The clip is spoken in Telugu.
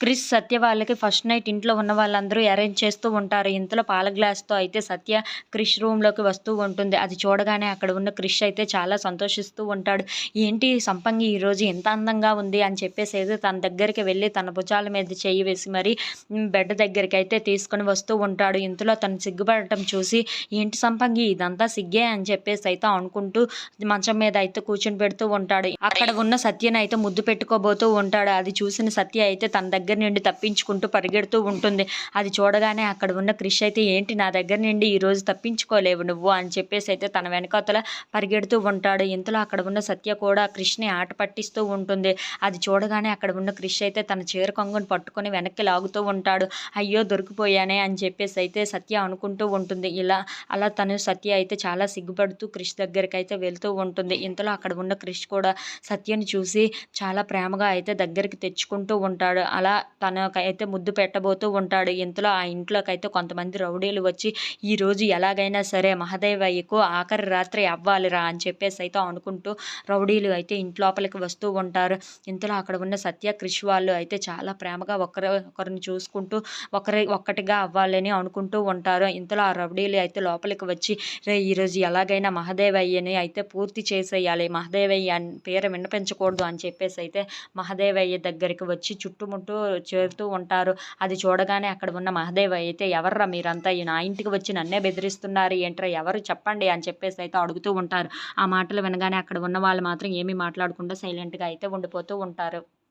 క్రిష్, సత్య వాళ్ళకి ఫస్ట్ నైట్ ఇంట్లో ఉన్న వాళ్ళందరూ అరేంజ్ చేస్తూ ఉంటారు. ఇంతలో పాల గ్లాస్‌తో అయితే సత్య క్రిష్ రూమ్‌లోకి వస్తూ ఉంటుంది. అది చూడగానే అక్కడ ఉన్న క్రిష్ అయితే చాలా సంతోషిస్తూ ఉంటాడు. ఏంటి సంపంగి ఈరోజు ఇంత అందంగా ఉంది అని చెప్పేసేసి తన దగ్గరికి వెళ్లి తన భుజాల మీద చెయ్యి వేసి మరి బెడ్ దగ్గరికైతే తీసుకొని వస్తూ ఉంటాడు. ఇంతలో తను సిగ్గుపడటం చూసి ఏంటి సంపంగి ఇదంతా సిగ్గే అని చెప్పేసి అయితే అనుకుంటూ మంచం మీద అయితే కూర్చొని పెడుతూ ఉంటాడు. అక్కడ ఉన్న సత్యనైతే ముద్దు పెట్టుకోబోతూ ఉంటాడు. అది చూసిన సత్య అయితే తన దగ్గర నుండి తప్పించుకుంటూ పరిగెడుతూ ఉంటుంది. అది చూడగానే అక్కడ ఉన్న క్రిష్ అయితే ఏంటి నా దగ్గర నుండి ఈరోజు తప్పించుకోలేవు నువ్వు అని చెప్పేసి అయితే తన వెనకాతల పరిగెడుతూ ఉంటాడు. ఇంతలో అక్కడ ఉన్న సత్య కూడా క్రిష్‌ని ఆట పట్టిస్తూ ఉంటుంది. అది చూడగానే అక్కడ ఉన్న క్రిష్ అయితే తన చీర కొంగుని పట్టుకొని వెనక్కి లాగుతూ ఉంటాడు. అయ్యో దొరికిపోయానే అని చెప్పేసి అయితే సత్య అనుకుంటూ ఉంటుంది. అలా తను సత్య అయితే చాలా సిగ్గుపడుతూ క్రిష్ దగ్గరికైతే వెళ్తూ ఉంటుంది. ఇంతలో అక్కడ ఉన్న క్రిష్ కూడా సత్యని చూసి చాలా ప్రేమగా అయితే దగ్గరికి తెచ్చుకుంటూ ఉంటాడు. అలా తనకైతే ముద్దు పెట్టబోతూ ఉంటాడు. ఇంతలో ఆ ఇంట్లోకైతే కొంతమంది రౌడీలు వచ్చి ఈరోజు ఎలాగైనా సరే మహదేవయ్యకు ఆఖరి రాత్రి అవ్వాలిరా అని చెప్పేసి అయితే అనుకుంటూ రౌడీలు అయితే ఇంట్లోపలికి వస్తూ ఉంటారు. ఇంతలో అక్కడ ఉన్న సత్య, క్రిష్ వాళ్ళు అయితే చాలా ప్రేమగా ఒకరిని చూసుకుంటూ ఒక్కటిగా అవ్వాలని అనుకుంటూ ఉంటారు. ఇంతలో ఆ రౌడీలు అయితే లోపలికి వచ్చి రేయ్ ఈరోజు ఎలాగైనా మహదేవయ్యని అయితే పూర్తి చేసేయాలి. మహదేవయ్య పేరు వినిపించకూడదు అని చెప్పేసి అయితే మహదేవయ్య దగ్గరికి వచ్చి చుట్టుముట్టు చేరుతూ ఉంటారు. అది చూడగానే అక్కడ ఉన్న మహదేవయ్య అయితే ఎవర్రా మీరంతా నా ఇంటికి వచ్చి నన్నే బెదిరిస్తున్నారు ఏంట్రా ఎవరు చెప్పండి అని చెప్పేసి అయితే అడుగుతూ ఉంటారు. ఆ మాటలు వినగానే అక్కడ ఉన్న వాళ్ళు మాత్రం ఏమీ మాట్లాడకుండా సైలెంట్‌గా అయితే ఉండిపోతూ ఉంటారు.